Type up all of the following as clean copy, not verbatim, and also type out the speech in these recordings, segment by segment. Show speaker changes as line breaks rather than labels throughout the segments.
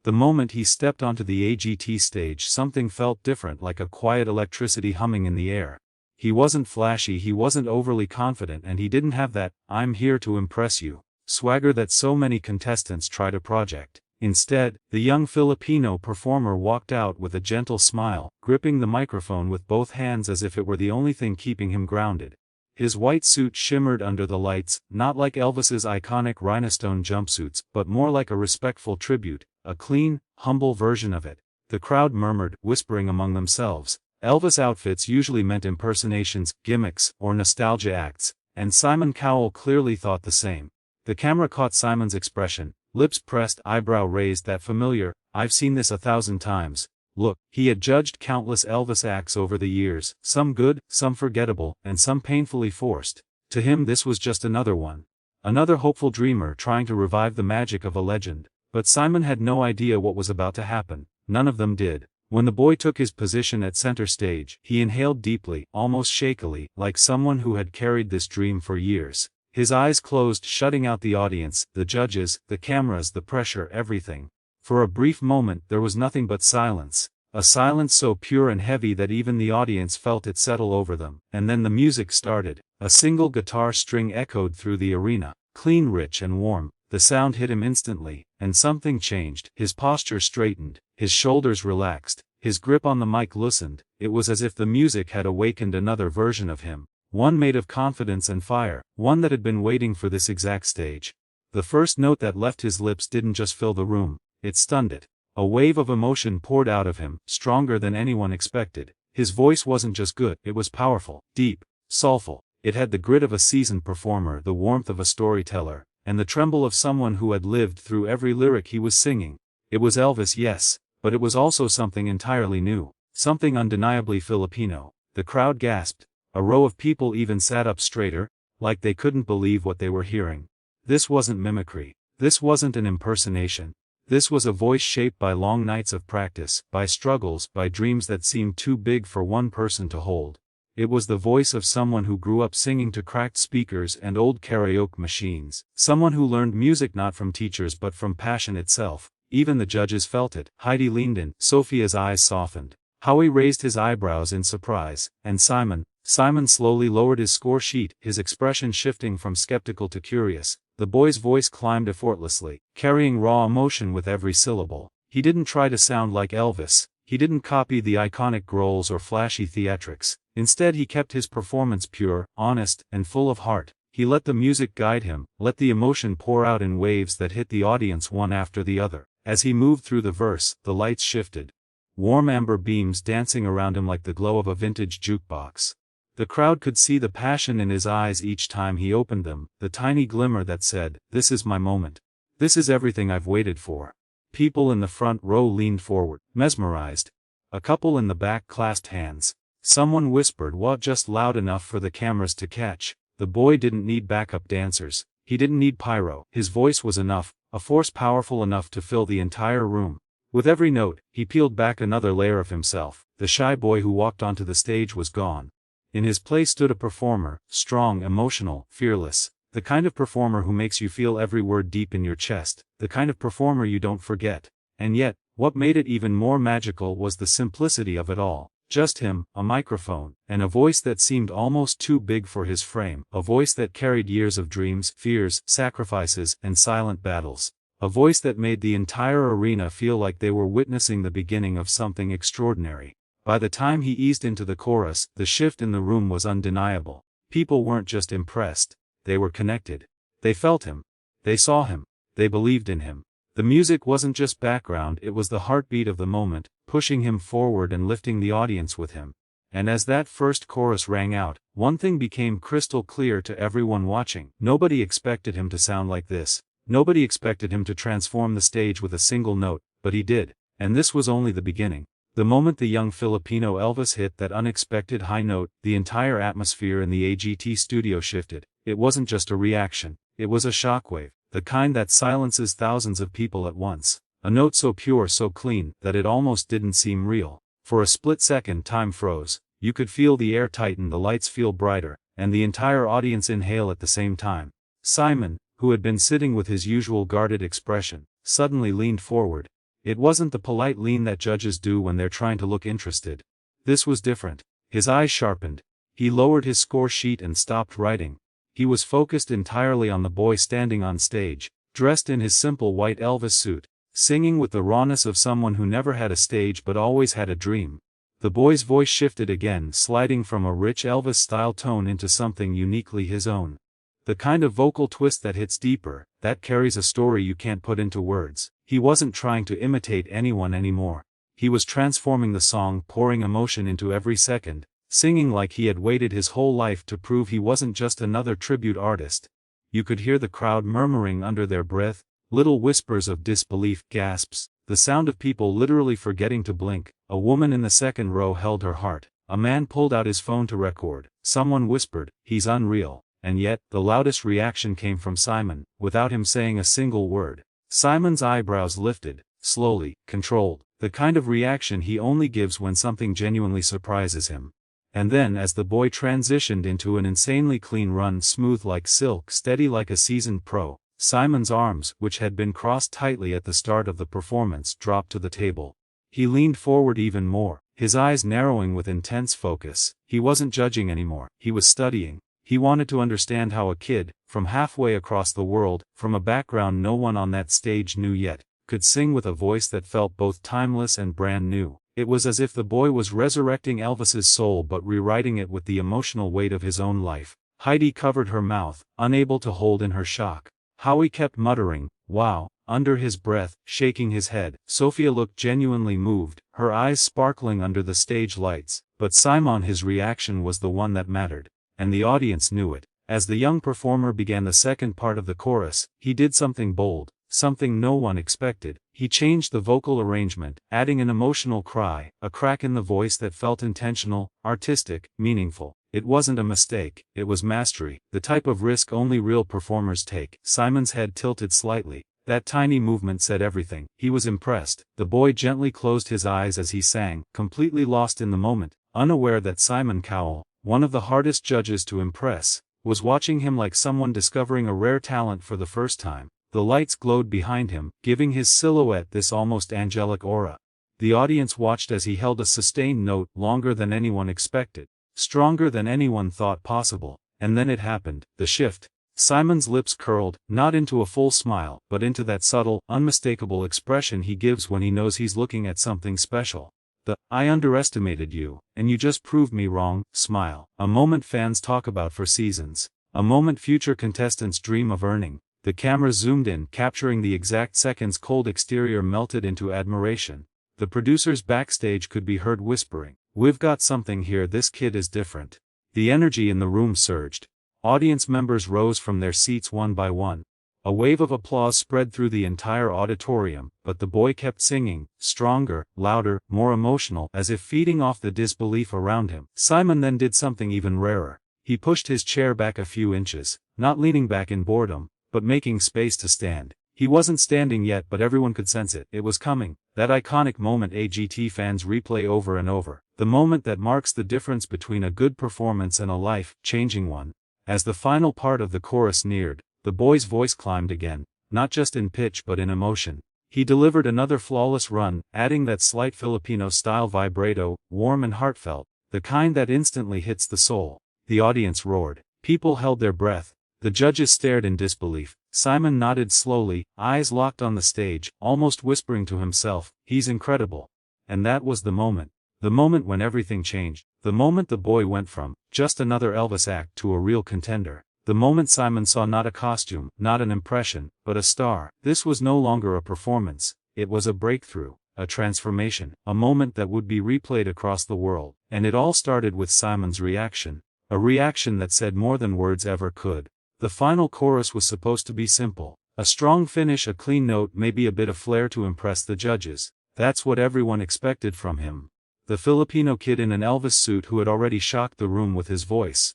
The moment he stepped onto the AGT stage, something felt different, like a quiet electricity humming in the air. He wasn't flashy, he wasn't overly confident, and he didn't have that "I'm here to impress you" swagger that so many contestants try to project. Instead, the young Filipino performer walked out with a gentle smile, gripping the microphone with both hands as if it were the only thing keeping him grounded. His white suit shimmered under the lights, not like Elvis's iconic rhinestone jumpsuits, but more like a respectful tribute, a clean, humble version of it. The crowd murmured, whispering among themselves. Elvis outfits usually meant impersonations, gimmicks, or nostalgia acts, and Simon Cowell clearly thought the same. The camera caught Simon's expression, lips pressed, eyebrow raised, that familiar, "I've seen this 1,000 times" look. He had judged countless Elvis acts over the years, some good, some forgettable, and some painfully forced. To him this was just another one. Another hopeful dreamer trying to revive the magic of a legend. But Simon had no idea what was about to happen. None of them did. When the boy took his position at center stage, he inhaled deeply, almost shakily, like someone who had carried this dream for years. His eyes closed, shutting out the audience, the judges, the cameras, the pressure, everything. For a brief moment there was nothing but silence. A silence so pure and heavy that even the audience felt it settle over them. And then the music started. A single guitar string echoed through the arena. Clean, rich and warm. The sound hit him instantly, and something changed. His posture straightened, his shoulders relaxed, his grip on the mic loosened. It was as if the music had awakened another version of him. One made of confidence and fire, one that had been waiting for this exact stage. The first note that left his lips didn't just fill the room, it stunned it. A wave of emotion poured out of him, stronger than anyone expected. His voice wasn't just good, it was powerful, deep, soulful. It had the grit of a seasoned performer, the warmth of a storyteller, and the tremble of someone who had lived through every lyric he was singing. It was Elvis, yes, but it was also something entirely new, something undeniably Filipino. The crowd gasped. A row of people even sat up straighter, like they couldn't believe what they were hearing. This wasn't mimicry. This wasn't an impersonation. This was a voice shaped by long nights of practice, by struggles, by dreams that seemed too big for one person to hold. It was the voice of someone who grew up singing to cracked speakers and old karaoke machines. Someone who learned music not from teachers but from passion itself. Even the judges felt it. Heidi leaned in. Sophia's eyes softened. Howie raised his eyebrows in surprise. And Simon slowly lowered his score sheet, his expression shifting from skeptical to curious. The boy's voice climbed effortlessly, carrying raw emotion with every syllable. He didn't try to sound like Elvis. He didn't copy the iconic growls or flashy theatrics. Instead he kept his performance pure, honest, and full of heart. He let the music guide him, let the emotion pour out in waves that hit the audience one after the other. As he moved through the verse, the lights shifted. Warm amber beams dancing around him like the glow of a vintage jukebox. The crowd could see the passion in his eyes each time he opened them, the tiny glimmer that said, "This is my moment. This is everything I've waited for." People in the front row leaned forward, mesmerized. A couple in the back clasped hands. Someone whispered, "What?" just loud enough for the cameras to catch. The boy didn't need backup dancers. He didn't need pyro. His voice was enough, a force powerful enough to fill the entire room. With every note, he peeled back another layer of himself. The shy boy who walked onto the stage was gone. In his place stood a performer, strong, emotional, fearless. The kind of performer who makes you feel every word deep in your chest. The kind of performer you don't forget. And yet, what made it even more magical was the simplicity of it all. Just him, a microphone, and a voice that seemed almost too big for his frame. A voice that carried years of dreams, fears, sacrifices, and silent battles. A voice that made the entire arena feel like they were witnessing the beginning of something extraordinary. By the time he eased into the chorus, the shift in the room was undeniable. People weren't just impressed, they were connected. They felt him. They saw him. They believed in him. The music wasn't just background, it was the heartbeat of the moment, pushing him forward and lifting the audience with him. And as that first chorus rang out, one thing became crystal clear to everyone watching. Nobody expected him to sound like this. Nobody expected him to transform the stage with a single note, but he did. And this was only the beginning. The moment the young Filipino Elvis hit that unexpected high note, the entire atmosphere in the AGT studio shifted. It wasn't just a reaction, it was a shockwave, the kind that silences thousands of people at once. A note so pure, so clean, that it almost didn't seem real. For a split second time froze, you could feel the air tighten, the lights feel brighter, and the entire audience inhale at the same time. Simon, who had been sitting with his usual guarded expression, suddenly leaned forward. It wasn't the polite lean that judges do when they're trying to look interested. This was different. His eyes sharpened. He lowered his score sheet and stopped writing. He was focused entirely on the boy standing on stage, dressed in his simple white Elvis suit, singing with the rawness of someone who never had a stage but always had a dream. The boy's voice shifted again, sliding from a rich Elvis-style tone into something uniquely his own. The kind of vocal twist that hits deeper, that carries a story you can't put into words. He wasn't trying to imitate anyone anymore. He was transforming the song, pouring emotion into every second, singing like he had waited his whole life to prove he wasn't just another tribute artist. You could hear the crowd murmuring under their breath, little whispers of disbelief, gasps, the sound of people literally forgetting to blink. A woman in the second row held her heart. A man pulled out his phone to record. Someone whispered, "He's unreal." And yet, the loudest reaction came from Simon, without him saying a single word. Simon's eyebrows lifted, slowly, controlled, the kind of reaction he only gives when something genuinely surprises him. And then as the boy transitioned into an insanely clean run, smooth like silk, steady like a seasoned pro, Simon's arms, which had been crossed tightly at the start of the performance, dropped to the table. He leaned forward even more, his eyes narrowing with intense focus. He wasn't judging anymore, he was studying. He wanted to understand how a kid, from halfway across the world, from a background no one on that stage knew yet, could sing with a voice that felt both timeless and brand new. It was as if the boy was resurrecting Elvis's soul but rewriting it with the emotional weight of his own life. Heidi covered her mouth, unable to hold in her shock. Howie kept muttering, "Wow," under his breath, shaking his head. Sophia looked genuinely moved, her eyes sparkling under the stage lights, but Simon, his reaction was the one that mattered. And the audience knew it. As the young performer began the second part of the chorus, he did something bold, something no one expected. He changed the vocal arrangement, adding an emotional cry, a crack in the voice that felt intentional, artistic, meaningful. It wasn't a mistake, it was mastery, the type of risk only real performers take. Simon's head tilted slightly. That tiny movement said everything. He was impressed. The boy gently closed his eyes as he sang, completely lost in the moment, unaware that Simon Cowell, one of the hardest judges to impress, was watching him like someone discovering a rare talent for the first time. The lights glowed behind him, giving his silhouette this almost angelic aura. The audience watched as he held a sustained note longer than anyone expected, stronger than anyone thought possible. And then it happened, the shift. Simon's lips curled, not into a full smile, but into that subtle, unmistakable expression he gives when he knows he's looking at something special. The "I underestimated you, and you just proved me wrong" smile. A moment fans talk about for seasons. A moment future contestants dream of earning. The camera zoomed in, capturing the exact seconds cold exterior melted into admiration. The producers backstage could be heard whispering, "We've got something here, this kid is different." The energy in the room surged. Audience members rose from their seats one by one. A wave of applause spread through the entire auditorium, but the boy kept singing, stronger, louder, more emotional, as if feeding off the disbelief around him. Simon then did something even rarer. He pushed his chair back a few inches, not leaning back in boredom, but making space to stand. He wasn't standing yet, but everyone could sense it. It was coming. That iconic moment AGT fans replay over and over. The moment that marks the difference between a good performance and a life-changing one. As the final part of the chorus neared, the boy's voice climbed again, not just in pitch but in emotion. He delivered another flawless run, adding that slight Filipino-style vibrato, warm and heartfelt, the kind that instantly hits the soul. The audience roared. People held their breath. The judges stared in disbelief. Simon nodded slowly, eyes locked on the stage, almost whispering to himself, "He's incredible." And that was the moment. The moment when everything changed. The moment the boy went from just another Elvis act to a real contender. The moment Simon saw not a costume, not an impression, but a star. This was no longer a performance. It was a breakthrough, a transformation, a moment that would be replayed across the world. And it all started with Simon's reaction. A reaction that said more than words ever could. The final chorus was supposed to be simple. A strong finish, a clean note, maybe a bit of flair to impress the judges. That's what everyone expected from him. The Filipino kid in an Elvis suit who had already shocked the room with his voice.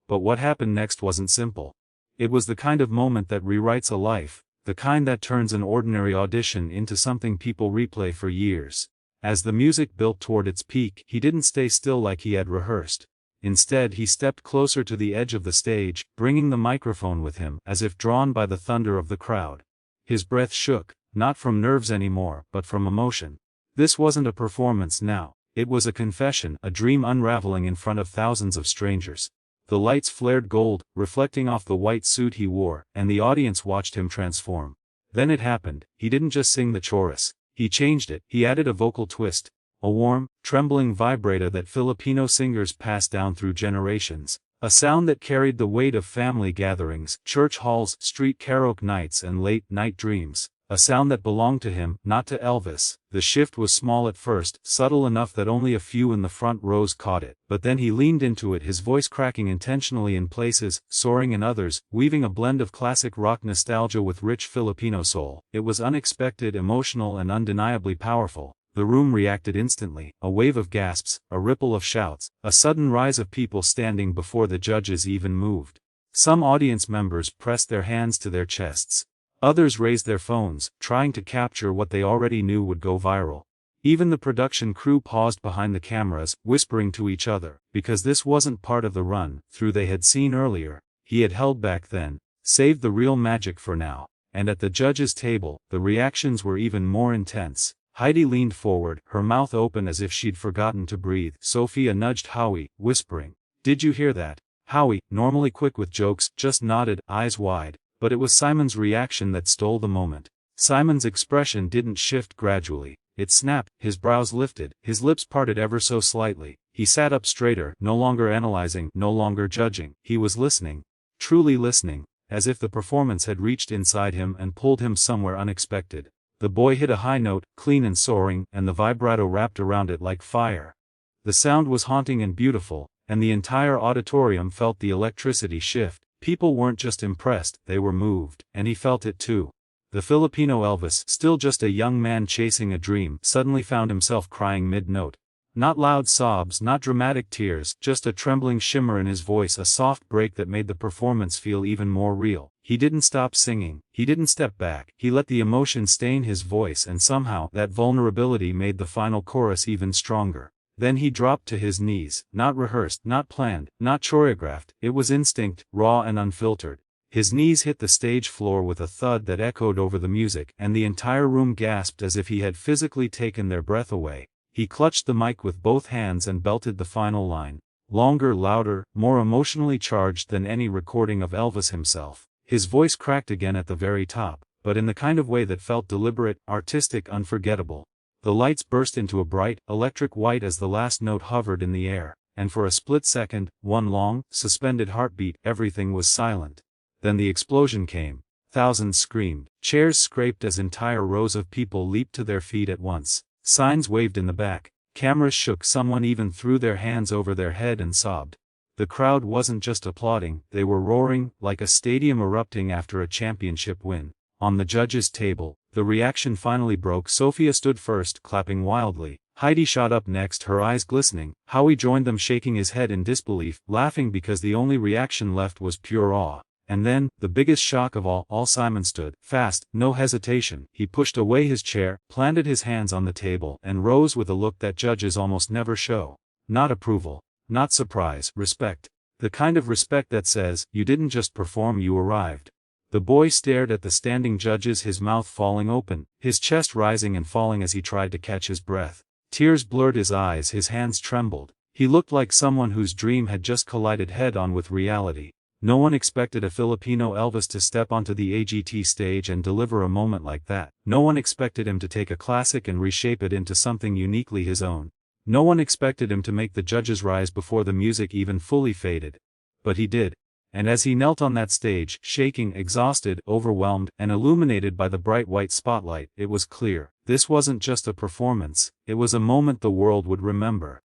But what happened next wasn't simple. It was the kind of moment that rewrites a life, the kind that turns an ordinary audition into something people replay for years. As the music built toward its peak, he didn't stay still like he had rehearsed. Instead, he stepped closer to the edge of the stage, bringing the microphone with him, as if drawn by the thunder of the crowd. His breath shook. not from nerves anymore, but from emotion. This wasn't a performance now, it was a confession, a dream unraveling in front of thousands of strangers. The lights flared gold, reflecting off the white suit he wore, and the audience watched him transform. Then it happened. He didn't just sing the chorus, he changed it. He added a vocal twist, a warm, trembling vibrato that Filipino singers passed down through generations. A sound that carried the weight of family gatherings, church halls, street karaoke nights and late-night dreams. A sound that belonged to him, not to Elvis. The shift was small at first, subtle enough that only a few in the front rows caught it, but then he leaned into it, his voice cracking intentionally in places, soaring in others, weaving a blend of classic rock nostalgia with rich Filipino soul. It was unexpected, emotional and undeniably powerful. The room reacted instantly, a wave of gasps, a ripple of shouts, a sudden rise of people standing before the judges even moved. Some audience members pressed their hands to their chests. Others raised their phones, trying to capture what they already knew would go viral. Even the production crew paused behind the cameras, whispering to each other, because this wasn't part of the run-through they had seen earlier. He had held back then, saved the real magic for now. And at the judges' table, the reactions were even more intense. Heidi leaned forward, her mouth open as if she'd forgotten to breathe. Sophia nudged Howie, whispering, "Did you hear that?" Howie, normally quick with jokes, just nodded, eyes wide. But it was Simon's reaction that stole the moment. Simon's expression didn't shift gradually. It snapped, his brows lifted, his lips parted ever so slightly. He sat up straighter, no longer analyzing, no longer judging. He was listening. Truly listening, as if the performance had reached inside him and pulled him somewhere unexpected. The boy hit a high note, clean and soaring, and the vibrato wrapped around it like fire. The sound was haunting and beautiful, and the entire auditorium felt the electricity shift. People weren't just impressed, they were moved, and he felt it too. The Filipino Elvis, still just a young man chasing a dream, suddenly found himself crying mid-note. Not loud sobs, not dramatic tears, just a trembling shimmer in his voice, a soft break that made the performance feel even more real. He didn't stop singing, he didn't step back, he let the emotion stain his voice, and somehow, that vulnerability made the final chorus even stronger. Then he dropped to his knees, not rehearsed, not planned, not choreographed, it was instinct, raw and unfiltered. His knees hit the stage floor with a thud that echoed over the music, and the entire room gasped as if he had physically taken their breath away. He clutched the mic with both hands and belted the final line. Longer, louder, more emotionally charged than any recording of Elvis himself. His voice cracked again at the very top, but in the kind of way that felt deliberate, artistic, unforgettable. The lights burst into a bright, electric white as the last note hovered in the air, and for a split second, one long, suspended heartbeat, everything was silent. Then the explosion came. Thousands screamed, chairs scraped as entire rows of people leaped to their feet at once. Signs waved in the back, cameras shook, someone even threw their hands over their head and sobbed. The crowd wasn't just applauding, they were roaring, like a stadium erupting after a championship win. On the judges' table, the reaction finally broke. Sophia stood first, clapping wildly. Heidi shot up next, her eyes glistening. Howie joined them, shaking his head in disbelief, laughing because the only reaction left was pure awe. And then, the biggest shock of all Simon stood, fast, no hesitation. He pushed away his chair, planted his hands on the table, and rose with a look that judges almost never show. Not approval, not surprise, respect. The kind of respect that says, you didn't just perform, you arrived. The boy stared at the standing judges, his mouth falling open, his chest rising and falling as he tried to catch his breath. Tears blurred his eyes, his hands trembled. He looked like someone whose dream had just collided head-on with reality. No one expected a Filipino Elvis to step onto the AGT stage and deliver a moment like that. No one expected him to take a classic and reshape it into something uniquely his own. No one expected him to make the judges rise before the music even fully faded. But he did. And as he knelt on that stage, shaking, exhausted, overwhelmed, and illuminated by the bright white spotlight, it was clear. This wasn't just a performance, it was a moment the world would remember.